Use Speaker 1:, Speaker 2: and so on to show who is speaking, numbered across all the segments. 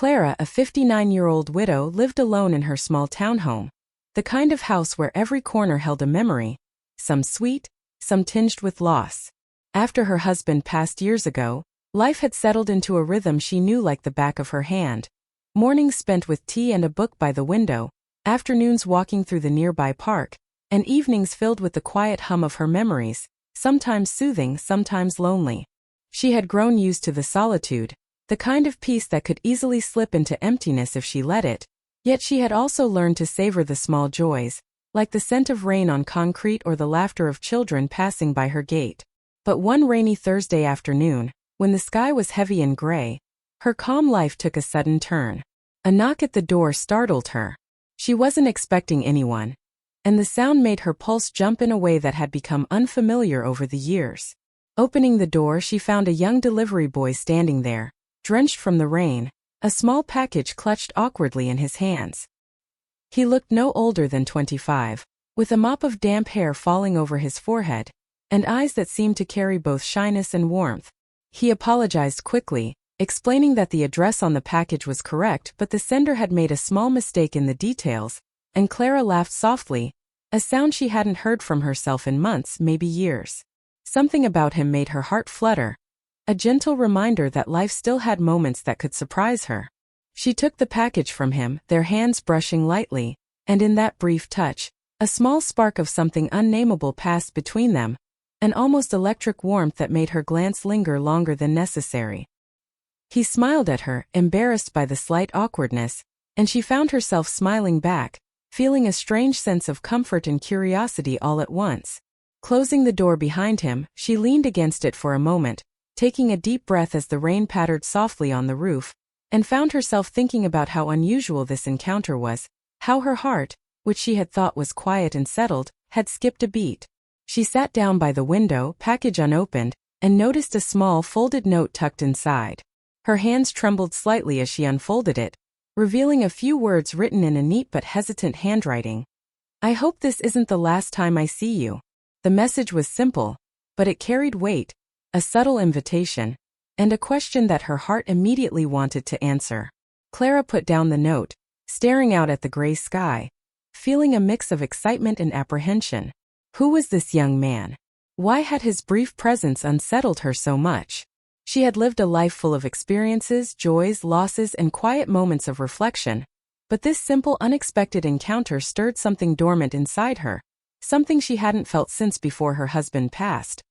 Speaker 1: Clara, a 59-year-old widow, lived alone in her small townhome, the kind of house where every corner held a memory, some sweet, some tinged with loss. After her husband passed years ago, life had settled into a rhythm she knew like the back of her hand. Mornings spent with tea and a book by the window, afternoons walking through the nearby park, and evenings filled with the quiet hum of her memories, sometimes soothing, sometimes lonely. She had grown used to the solitude, the kind of peace that could easily slip into emptiness if she let it, yet she had also learned to savor the small joys, like the scent of rain on concrete or the laughter of children passing by her gate. But one rainy Thursday afternoon, when the sky was heavy and gray, her calm life took a sudden turn. A knock at the door startled her. She wasn't expecting anyone, and the sound made her pulse jump in a way that had become unfamiliar over the years. Opening the door, she found a young delivery boy standing there, drenched from the rain, a small package clutched awkwardly in his hands. He looked no older than 25, with a mop of damp hair falling over his forehead, and eyes that seemed to carry both shyness and warmth. He apologized quickly, explaining that the address on the package was correct but the sender had made a small mistake in the details, and Clara laughed softly, a sound she hadn't heard from herself in months, maybe years. Something about him made her heart flutter, a gentle reminder that life still had moments that could surprise her. She took the package from him, their hands brushing lightly, and in that brief touch, a small spark of something unnameable passed between them, an almost electric warmth that made her glance linger longer than necessary. He smiled at her, embarrassed by the slight awkwardness, and she found herself smiling back, feeling a strange sense of comfort and curiosity all at once. Closing the door behind him, she leaned against it for a moment, taking a deep breath as the rain pattered softly on the roof, and found herself thinking about how unusual this encounter was, how her heart, which she had thought was quiet and settled, had skipped a beat. She sat down by the window, package unopened, and noticed a small folded note tucked inside. Her hands trembled slightly as she unfolded it, revealing a few words written in a neat but hesitant handwriting. "I hope this isn't the last time I see you." The message was simple, but it carried weight, a subtle invitation, and a question that her heart immediately wanted to answer. Clara put down the note, staring out at the gray sky, feeling a mix of excitement and apprehension. Who was this young man? Why had his brief presence unsettled her so much? She had lived a life full of experiences, joys, losses, and quiet moments of reflection, but this simple, unexpected encounter stirred something dormant inside her, something she hadn't felt since before her husband passed.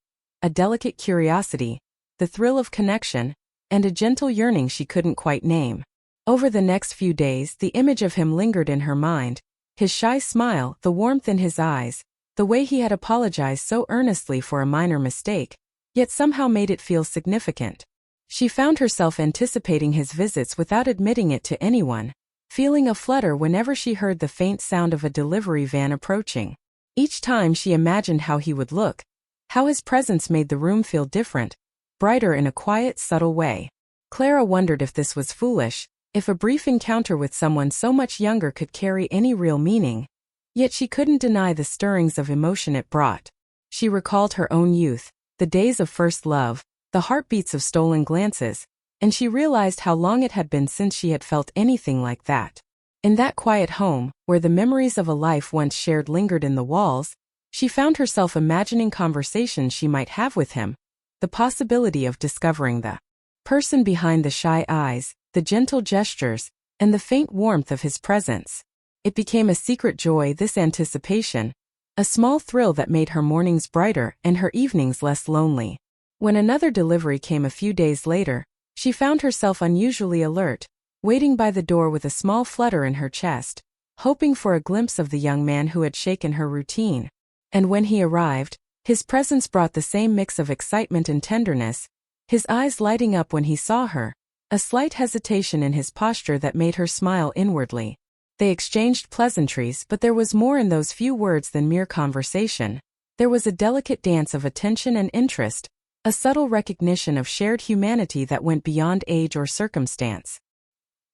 Speaker 1: A delicate curiosity, the thrill of connection, and a gentle yearning she couldn't quite name. Over the next few days, the image of him lingered in her mind, his shy smile, the warmth in his eyes, the way he had apologized so earnestly for a minor mistake, yet somehow made it feel significant. She found herself anticipating his visits without admitting it to anyone, feeling a flutter whenever she heard the faint sound of a delivery van approaching. Each time she imagined how he would look, how his presence made the room feel different, brighter in a quiet, subtle way. Clara wondered if this was foolish, if a brief encounter with someone so much younger could carry any real meaning. Yet she couldn't deny the stirrings of emotion it brought. She recalled her own youth, the days of first love, the heartbeats of stolen glances, and she realized how long it had been since she had felt anything like that. In that quiet home, where the memories of a life once shared lingered in the walls, she found herself imagining conversations she might have with him, the possibility of discovering the person behind the shy eyes, the gentle gestures, and the faint warmth of his presence. It became a secret joy, this anticipation, a small thrill that made her mornings brighter and her evenings less lonely. When another delivery came a few days later, she found herself unusually alert, waiting by the door with a small flutter in her chest, hoping for a glimpse of the young man who had shaken her routine. And when he arrived, his presence brought the same mix of excitement and tenderness, his eyes lighting up when he saw her, a slight hesitation in his posture that made her smile inwardly. They exchanged pleasantries, but there was more in those few words than mere conversation. There was a delicate dance of attention and interest, a subtle recognition of shared humanity that went beyond age or circumstance.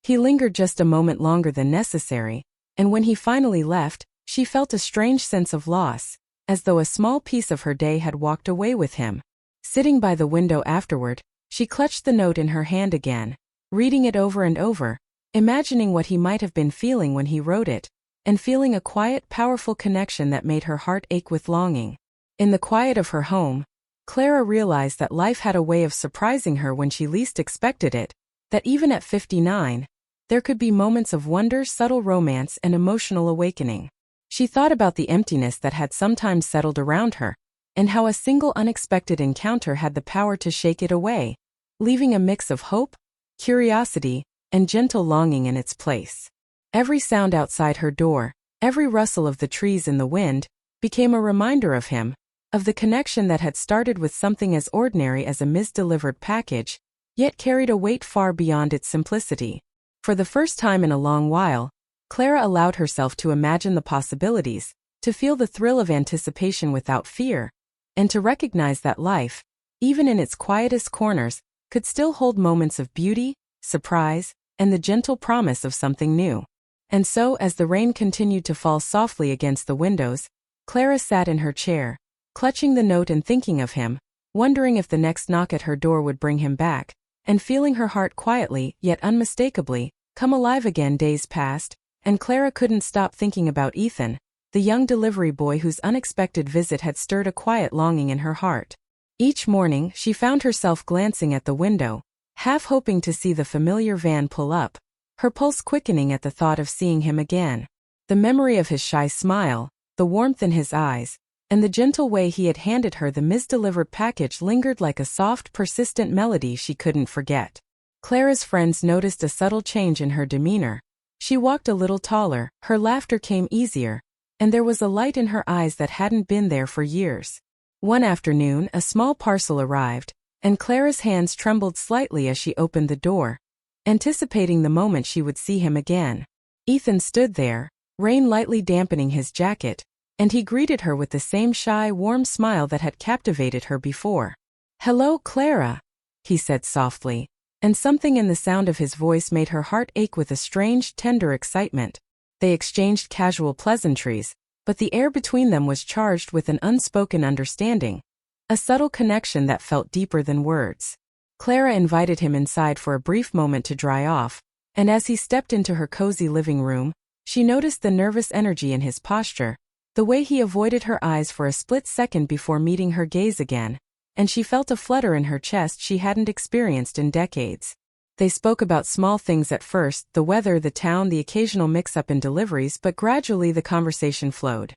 Speaker 1: He lingered just a moment longer than necessary, and when he finally left, she felt a strange sense of loss, as though a small piece of her day had walked away with him. Sitting by the window afterward, she clutched the note in her hand again, reading it over and over, imagining what he might have been feeling when he wrote it, and feeling a quiet, powerful connection that made her heart ache with longing. In the quiet of her home, Clara realized that life had a way of surprising her when she least expected it, that even at 59, there could be moments of wonder, subtle romance, and emotional awakening. She thought about the emptiness that had sometimes settled around her, and how a single unexpected encounter had the power to shake it away, leaving a mix of hope, curiosity, and gentle longing in its place. Every sound outside her door, every rustle of the trees in the wind, became a reminder of him, of the connection that had started with something as ordinary as a misdelivered package, yet carried a weight far beyond its simplicity. For the first time in a long while, Clara allowed herself to imagine the possibilities, to feel the thrill of anticipation without fear, and to recognize that life, even in its quietest corners, could still hold moments of beauty, surprise, and the gentle promise of something new. And so, as the rain continued to fall softly against the windows, Clara sat in her chair, clutching the note and thinking of him, wondering if the next knock at her door would bring him back, and feeling her heart quietly, yet unmistakably, come alive again. Days passed, and Clara couldn't stop thinking about Ethan, the young delivery boy whose unexpected visit had stirred a quiet longing in her heart. Each morning, she found herself glancing at the window, half hoping to see the familiar van pull up, her pulse quickening at the thought of seeing him again. The memory of his shy smile, the warmth in his eyes, and the gentle way he had handed her the misdelivered package lingered like a soft, persistent melody she couldn't forget. Clara's friends noticed a subtle change in her demeanor. She walked a little taller, her laughter came easier, and there was a light in her eyes that hadn't been there for years. One afternoon, a small parcel arrived, and Clara's hands trembled slightly as she opened the door, anticipating the moment she would see him again. Ethan stood there, rain lightly dampening his jacket, and he greeted her with the same shy, warm smile that had captivated her before. "Hello, Clara," he said softly, and something in the sound of his voice made her heart ache with a strange, tender excitement. They exchanged casual pleasantries, but the air between them was charged with an unspoken understanding, a subtle connection that felt deeper than words. Clara invited him inside for a brief moment to dry off, and as he stepped into her cozy living room, she noticed the nervous energy in his posture, the way he avoided her eyes for a split second before meeting her gaze again, and she felt a flutter in her chest she hadn't experienced in decades. They spoke about small things at first, the weather, the town, the occasional mix-up in deliveries, but gradually the conversation flowed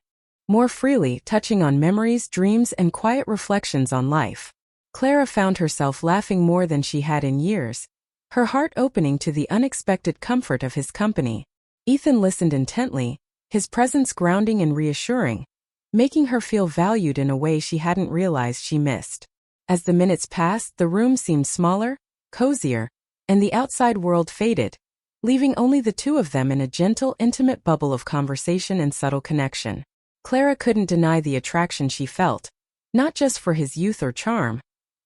Speaker 1: more freely, touching on memories, dreams, and quiet reflections on life. Clara found herself laughing more than she had in years, her heart opening to the unexpected comfort of his company. Ethan listened intently, his presence grounding and reassuring, making her feel valued in a way she hadn't realized she missed. As the minutes passed, the room seemed smaller, cozier, and the outside world faded, leaving only the two of them in a gentle, intimate bubble of conversation and subtle connection. Clara couldn't deny the attraction she felt, not just for his youth or charm,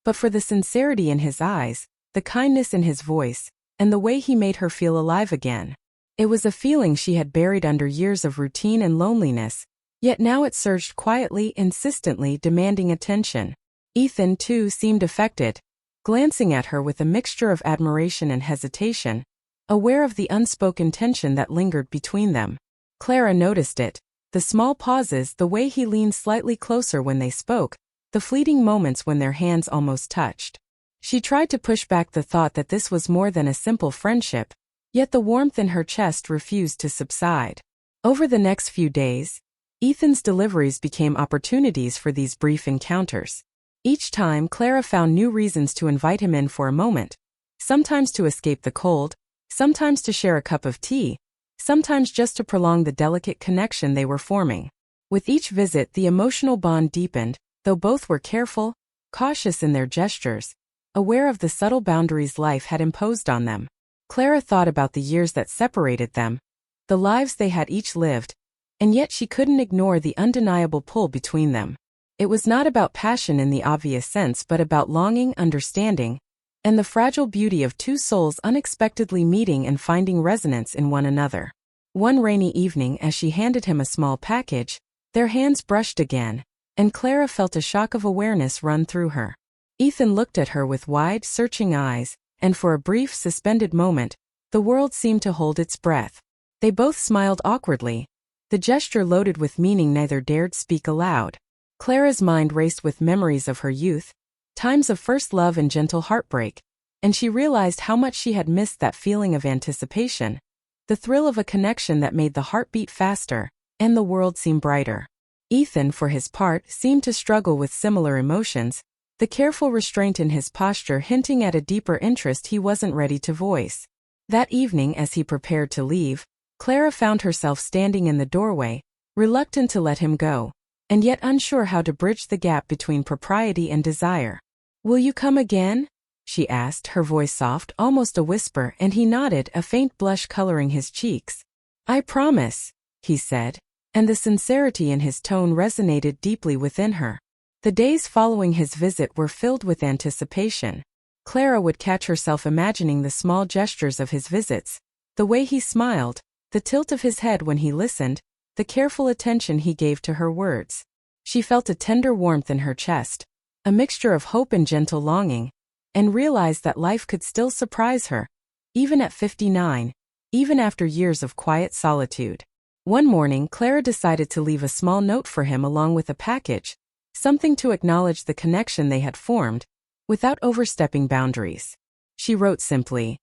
Speaker 1: but for the sincerity in his eyes, the kindness in his voice, and the way he made her feel alive again. It was a feeling she had buried under years of routine and loneliness, yet now it surged quietly, insistently, demanding attention. Ethan, too, seemed affected, glancing at her with a mixture of admiration and hesitation, aware of the unspoken tension that lingered between them. Clara noticed it, the small pauses, the way he leaned slightly closer when they spoke, the fleeting moments when their hands almost touched. She tried to push back the thought that this was more than a simple friendship, yet the warmth in her chest refused to subside. Over the next few days, Ethan's deliveries became opportunities for these brief encounters. Each time, Clara found new reasons to invite him in for a moment, sometimes to escape the cold, sometimes to share a cup of tea, sometimes just to prolong the delicate connection they were forming. With each visit, the emotional bond deepened, though both were careful, cautious in their gestures, aware of the subtle boundaries life had imposed on them. Clara thought about the years that separated them, the lives they had each lived, and yet she couldn't ignore the undeniable pull between them. It was not about passion in the obvious sense, but about longing, understanding, and the fragile beauty of two souls unexpectedly meeting and finding resonance in one another. One rainy evening, as she handed him a small package, their hands brushed again, and Clara felt a shock of awareness run through her. Ethan looked at her with wide, searching eyes, and for a brief, suspended moment, The world seemed to hold its breath. They both smiled awkwardly, the gesture loaded with meaning neither dared speak aloud. Clara's mind raced with memories of her youth, times of first love and gentle heartbreak, and she realized how much she had missed that feeling of anticipation, the thrill of a connection that made the heart beat faster, and the world seem brighter. Ethan, for his part, seemed to struggle with similar emotions, the careful restraint in his posture hinting at a deeper interest he wasn't ready to voice. That evening, as he prepared to leave, Clara found herself standing in the doorway, reluctant to let him go, and yet unsure how to bridge the gap between propriety and desire. "Will you come again?" she asked, her voice soft, almost a whisper, and he nodded, a faint blush coloring his cheeks. "I promise," he said, and the sincerity in his tone resonated deeply within her. The days following his visit were filled with anticipation. Clara would catch herself imagining the small gestures of his visits, the way he smiled, the tilt of his head when he listened, the careful attention he gave to her words. She felt a tender warmth in her chest, a mixture of hope and gentle longing, and realized that life could still surprise her, even at 59, even after years of quiet solitude. One morning, Clara decided to leave a small note for him along with a package, something to acknowledge the connection they had formed, without overstepping boundaries. She wrote simply,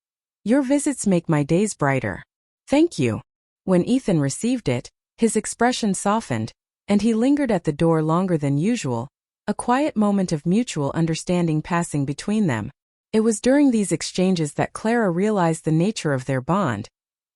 Speaker 1: "Your visits make my days brighter. Thank you." When Ethan received it, his expression softened, and he lingered at the door longer than usual, a quiet moment of mutual understanding passing between them. It was during these exchanges that Clara realized the nature of their bond.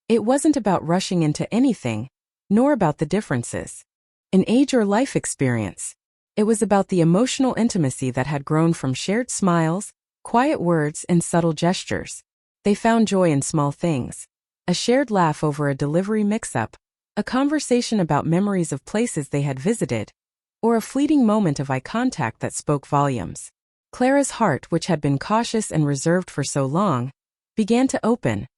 Speaker 1: It wasn't about rushing into anything, nor about the differences in age or life experience. It was about the emotional intimacy that had grown from shared smiles, quiet words, and subtle gestures. They found joy in small things. A shared laugh over a delivery mix-up, a conversation about memories of places they had visited, or a fleeting moment of eye contact that spoke volumes. Clara's heart, which had been cautious and reserved for so long, began to open,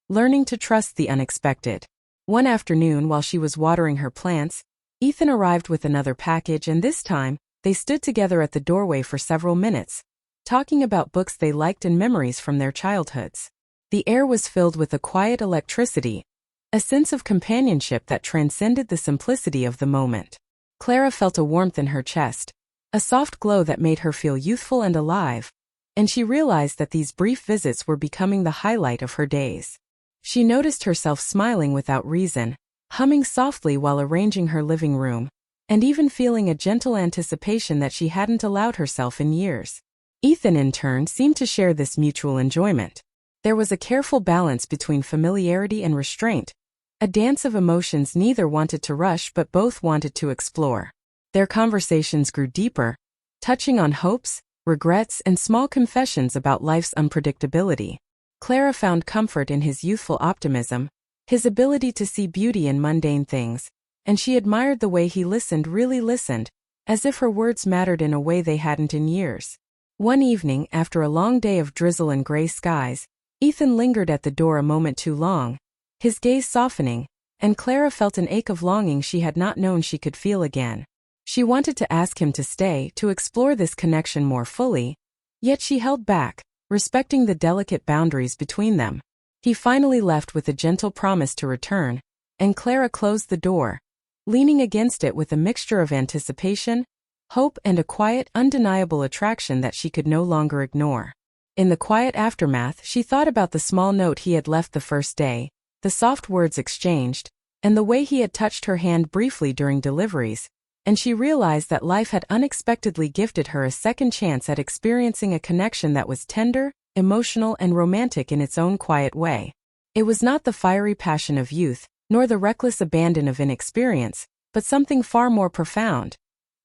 Speaker 1: learning to trust the unexpected. One afternoon, while she was watering her plants, Ethan arrived with another package, and this time, they stood together at the doorway for several minutes, talking about books they liked and memories from their childhoods. The air was filled with a quiet electricity, a sense of companionship that transcended the simplicity of the moment. Clara felt a warmth in her chest, a soft glow that made her feel youthful and alive, and she realized that these brief visits were becoming the highlight of her days. She noticed herself smiling without reason, humming softly while arranging her living room, and even feeling a gentle anticipation that she hadn't allowed herself in years. Ethan, in turn, seemed to share this mutual enjoyment. There was a careful balance between familiarity and restraint, a dance of emotions neither wanted to rush but both wanted to explore. Their conversations grew deeper, touching on hopes, regrets, and small confessions about life's unpredictability. Clara found comfort in his youthful optimism, his ability to see beauty in mundane things, and she admired the way he listened, really listened, as if her words mattered in a way they hadn't in years. One evening, after a long day of drizzle and gray skies, Ethan lingered at the door a moment too long, his gaze softening, and Clara felt an ache of longing she had not known she could feel again. She wanted to ask him to stay, to explore this connection more fully, yet she held back, respecting the delicate boundaries between them. He finally left with a gentle promise to return, and Clara closed the door, leaning against it with a mixture of anticipation, hope, and a quiet, undeniable attraction that she could no longer ignore. In the quiet aftermath, she thought about the small note he had left the first day, the soft words exchanged, and the way he had touched her hand briefly during deliveries, and she realized that life had unexpectedly gifted her a second chance at experiencing a connection that was tender, emotional, and romantic in its own quiet way. It was not the fiery passion of youth, nor the reckless abandon of inexperience, but something far more profound.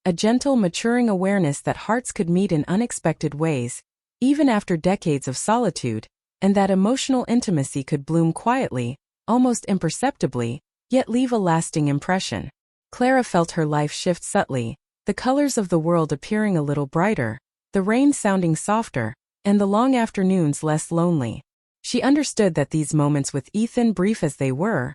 Speaker 1: A gentle, maturing awareness that hearts could meet in unexpected ways, even after decades of solitude, and that emotional intimacy could bloom quietly, almost imperceptibly, yet leave a lasting impression. Clara felt her life shift subtly, the colors of the world appearing a little brighter, the rain sounding softer, and the long afternoons less lonely. She understood that these moments with Ethan, brief as they were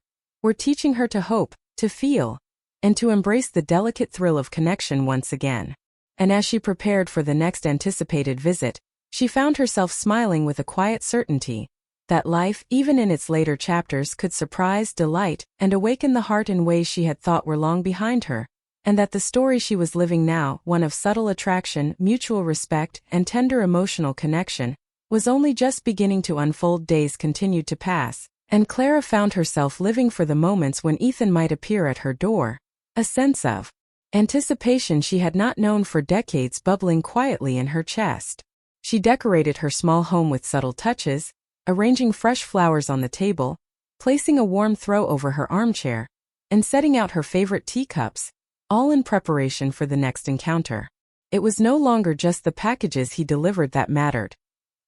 Speaker 1: teaching her to hope, to feel, and to embrace the delicate thrill of connection once again. And as she prepared for the next anticipated visit, she found herself smiling with a quiet certainty, That life, even in its later chapters, could surprise, delight, and awaken the heart in ways she had thought were long behind her, and that the story she was living now, one of subtle attraction, mutual respect, and tender emotional connection, was only just beginning to unfold. Days continued to pass, and Clara found herself living for the moments when Ethan might appear at her door, a sense of anticipation she had not known for decades bubbling quietly in her chest. She decorated her small home with subtle touches, arranging fresh flowers on the table, placing a warm throw over her armchair, and setting out her favorite teacups, all in preparation for the next encounter. It was no longer just the packages he delivered that mattered.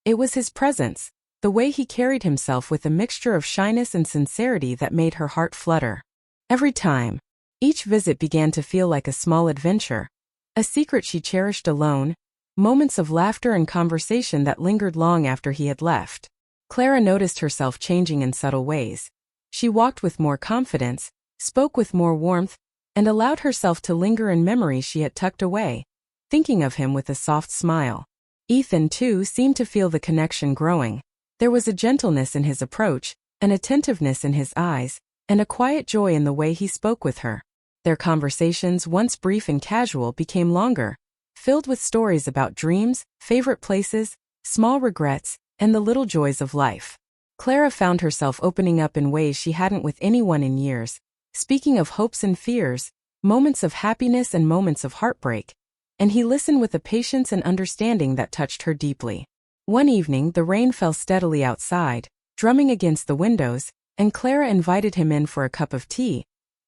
Speaker 1: It was his presence, the way he carried himself with a mixture of shyness and sincerity that made her heart flutter. Every time, each visit began to feel like a small adventure, a secret she cherished alone, moments of laughter and conversation that lingered long after he had left. Clara noticed herself changing in subtle ways. She walked with more confidence, spoke with more warmth, and allowed herself to linger in memories she had tucked away, thinking of him with a soft smile. Ethan, too, seemed to feel the connection growing. There was a gentleness in his approach, an attentiveness in his eyes, and a quiet joy in the way he spoke with her. Their conversations, once brief and casual, became longer, filled with stories about dreams, favorite places, small regrets, and the little joys of life. Clara found herself opening up in ways she hadn't with anyone in years, speaking of hopes and fears, moments of happiness and moments of heartbreak, and he listened with a patience and understanding that touched her deeply. One evening, the rain fell steadily outside, drumming against the windows, and Clara invited him in for a cup of tea,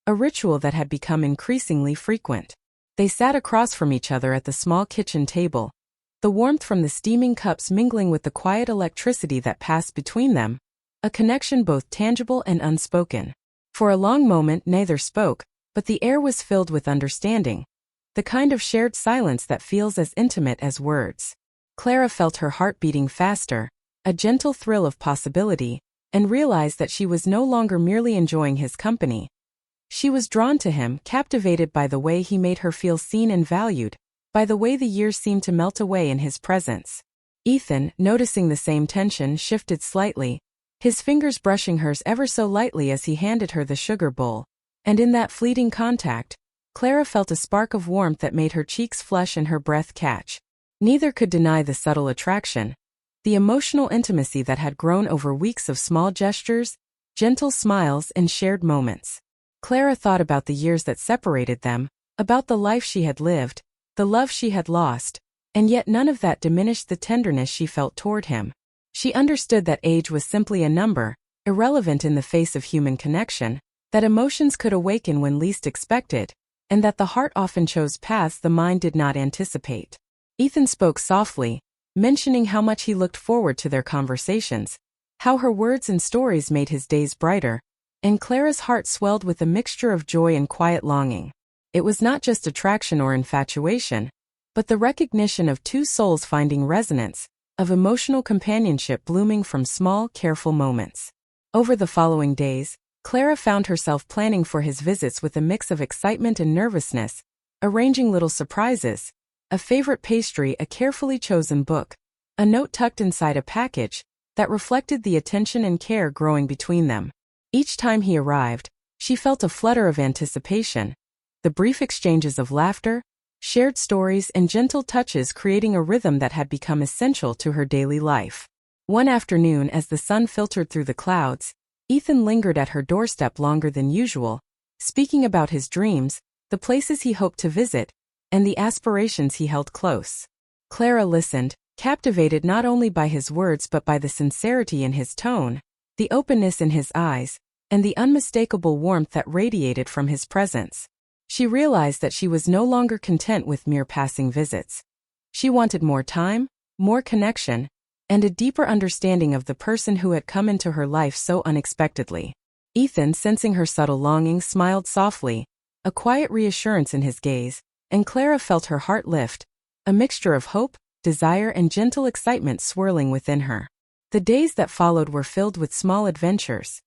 Speaker 1: a ritual that had become increasingly frequent. They sat across from each other at the small kitchen table, the warmth from the steaming cups mingling with the quiet electricity that passed between them, a connection both tangible and unspoken. For a long moment neither spoke, but the air was filled with understanding, the kind of shared silence that feels as intimate as words. Clara felt her heart beating faster, a gentle thrill of possibility, and realized that she was no longer merely enjoying his company. She was drawn to him, captivated by the way he made her feel seen and valued, by the way the years seemed to melt away in his presence. Ethan, noticing the same tension, shifted slightly, his fingers brushing hers ever so lightly as he handed her the sugar bowl, and in that fleeting contact, Clara felt a spark of warmth that made her cheeks flush and her breath catch. Neither could deny the subtle attraction, the emotional intimacy that had grown over weeks of small gestures, gentle smiles, and shared moments. Clara thought about the years that separated them, about the life she had lived, the love she had lost, and yet none of that diminished the tenderness she felt toward him. She understood that age was simply a number, irrelevant in the face of human connection, that emotions could awaken when least expected, and that the heart often chose paths the mind did not anticipate. Ethan spoke softly, mentioning how much he looked forward to their conversations, how her words and stories made his days brighter, and Clara's heart swelled with a mixture of joy and quiet longing. It was not just attraction or infatuation, but the recognition of two souls finding resonance, of emotional companionship blooming from small, careful moments. Over the following days, Clara found herself planning for his visits with a mix of excitement and nervousness, arranging little surprises, a favorite pastry, a carefully chosen book, a note tucked inside a package, that reflected the attention and care growing between them. Each time he arrived, she felt a flutter of anticipation, the brief exchanges of laughter, shared stories, and gentle touches creating a rhythm that had become essential to her daily life. One afternoon, as the sun filtered through the clouds, Ethan lingered at her doorstep longer than usual, speaking about his dreams, the places he hoped to visit, and the aspirations he held close. Clara listened, captivated not only by his words but by the sincerity in his tone, the openness in his eyes, and the unmistakable warmth that radiated from his presence. She realized that she was no longer content with mere passing visits. She wanted more time, more connection, and a deeper understanding of the person who had come into her life so unexpectedly. Ethan, sensing her subtle longing, smiled softly, a quiet reassurance in his gaze, and Clara felt her heart lift, a mixture of hope, desire, and gentle excitement swirling within her. The days that followed were filled with small adventures.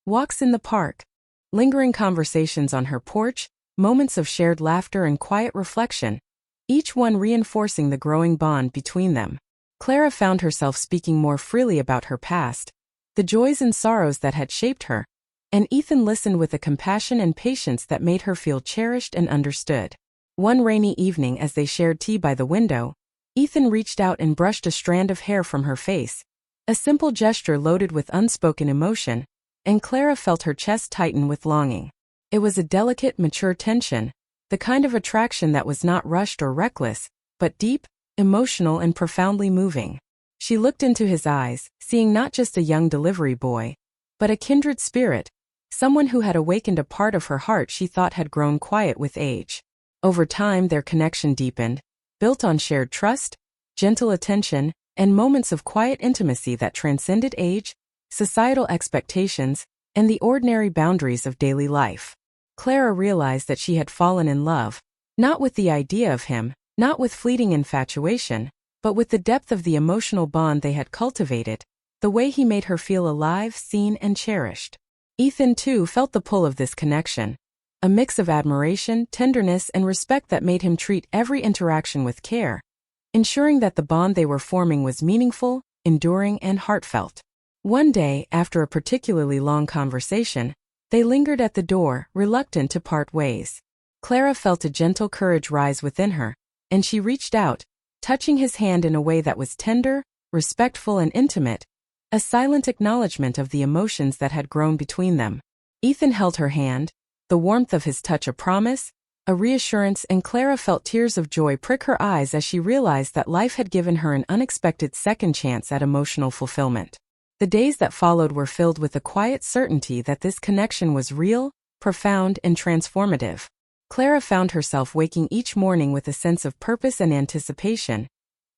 Speaker 1: Walks in the park, lingering conversations on her porch, moments of shared laughter and quiet reflection, each one reinforcing the growing bond between them. Clara found herself speaking more freely about her past, the joys and sorrows that had shaped her, and Ethan listened with a compassion and patience that made her feel cherished and understood. One rainy evening as they shared tea by the window, Ethan reached out and brushed a strand of hair from her face, a simple gesture loaded with unspoken emotion, and Clara felt her chest tighten with longing. It was a delicate, mature tension, the kind of attraction that was not rushed or reckless, but deep, emotional and profoundly moving. She looked into his eyes, seeing not just a young delivery boy, but a kindred spirit, someone who had awakened a part of her heart she thought had grown quiet with age. Over time their connection deepened, built on shared trust, gentle attention, and moments of quiet intimacy that transcended age, societal expectations, and the ordinary boundaries of daily life. Clara realized that she had fallen in love, not with the idea of him, not with fleeting infatuation, but with the depth of the emotional bond they had cultivated, the way he made her feel alive, seen, and cherished. Ethan, too, felt the pull of this connection, a mix of admiration, tenderness, and respect that made him treat every interaction with care, ensuring that the bond they were forming was meaningful, enduring, and heartfelt. One day, after a particularly long conversation, they lingered at the door, reluctant to part ways. Clara felt a gentle courage rise within her, and she reached out, touching his hand in a way that was tender, respectful, and intimate, a silent acknowledgement of the emotions that had grown between them. Ethan held her hand, the warmth of his touch a promise, a reassurance, and Clara felt tears of joy prick her eyes as she realized that life had given her an unexpected second chance at emotional fulfillment. The days that followed were filled with a quiet certainty that this connection was real, profound, and transformative. Clara found herself waking each morning with a sense of purpose and anticipation,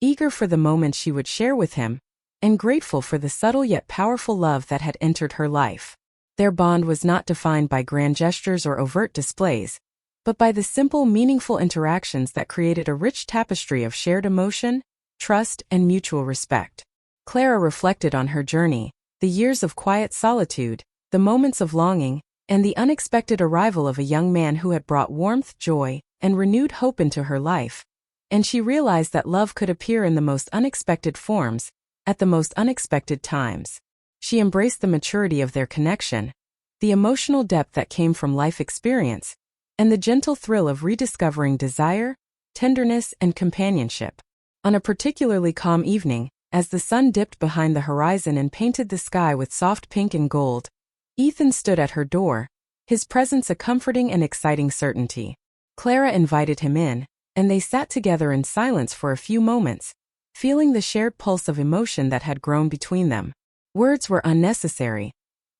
Speaker 1: eager for the moment she would share with him, and grateful for the subtle yet powerful love that had entered her life. Their bond was not defined by grand gestures or overt displays, but by the simple, meaningful interactions that created a rich tapestry of shared emotion, trust, and mutual respect. Clara reflected on her journey, the years of quiet solitude, the moments of longing, and the unexpected arrival of a young man who had brought warmth, joy, and renewed hope into her life, and she realized that love could appear in the most unexpected forms, at the most unexpected times. She embraced the maturity of their connection, the emotional depth that came from life experience, and the gentle thrill of rediscovering desire, tenderness, and companionship. On a particularly calm evening, as the sun dipped behind the horizon and painted the sky with soft pink and gold, Ethan stood at her door, his presence a comforting and exciting certainty. Clara invited him in, and they sat together in silence for a few moments, feeling the shared pulse of emotion that had grown between them. Words were unnecessary.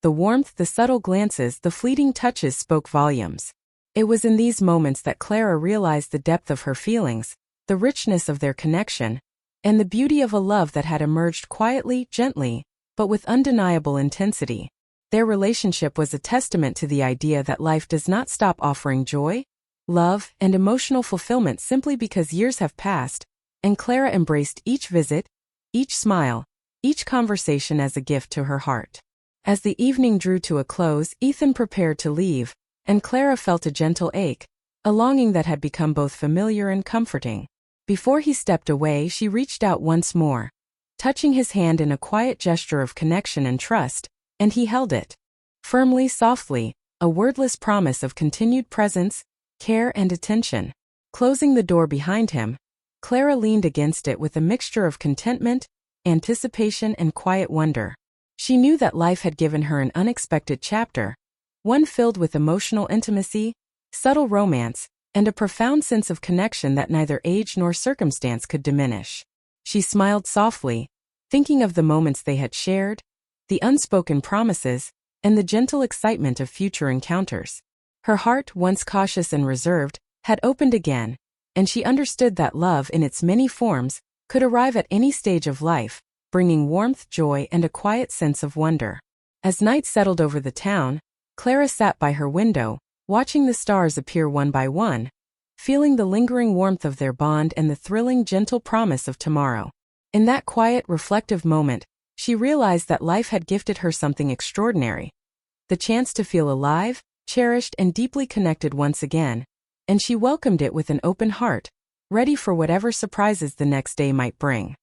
Speaker 1: The warmth, the subtle glances, the fleeting touches spoke volumes. It was in these moments that Clara realized the depth of her feelings, the richness of their connection, and the beauty of a love that had emerged quietly, gently, but with undeniable intensity. Their relationship was a testament to the idea that life does not stop offering joy, love, and emotional fulfillment simply because years have passed, and Clara embraced each visit, each smile, each conversation as a gift to her heart. As the evening drew to a close, Ethan prepared to leave, and Clara felt a gentle ache, a longing that had become both familiar and comforting. Before he stepped away, she reached out once more, touching his hand in a quiet gesture of connection and trust, and he held it. Firmly, softly, a wordless promise of continued presence, care, and attention. Closing the door behind him, Clara leaned against it with a mixture of contentment, anticipation, and quiet wonder. She knew that life had given her an unexpected chapter, one filled with emotional intimacy, subtle romance, and a profound sense of connection that neither age nor circumstance could diminish. She smiled softly, thinking of the moments they had shared, the unspoken promises, and the gentle excitement of future encounters. Her heart, once cautious and reserved, had opened again, and she understood that love in its many forms could arrive at any stage of life, bringing warmth, joy, and a quiet sense of wonder. As night settled over the town, Clara sat by her window, watching the stars appear one by one, feeling the lingering warmth of their bond and the thrilling, gentle promise of tomorrow. In that quiet, reflective moment, she realized that life had gifted her something extraordinary, the chance to feel alive, cherished, and deeply connected once again, and she welcomed it with an open heart, ready for whatever surprises the next day might bring.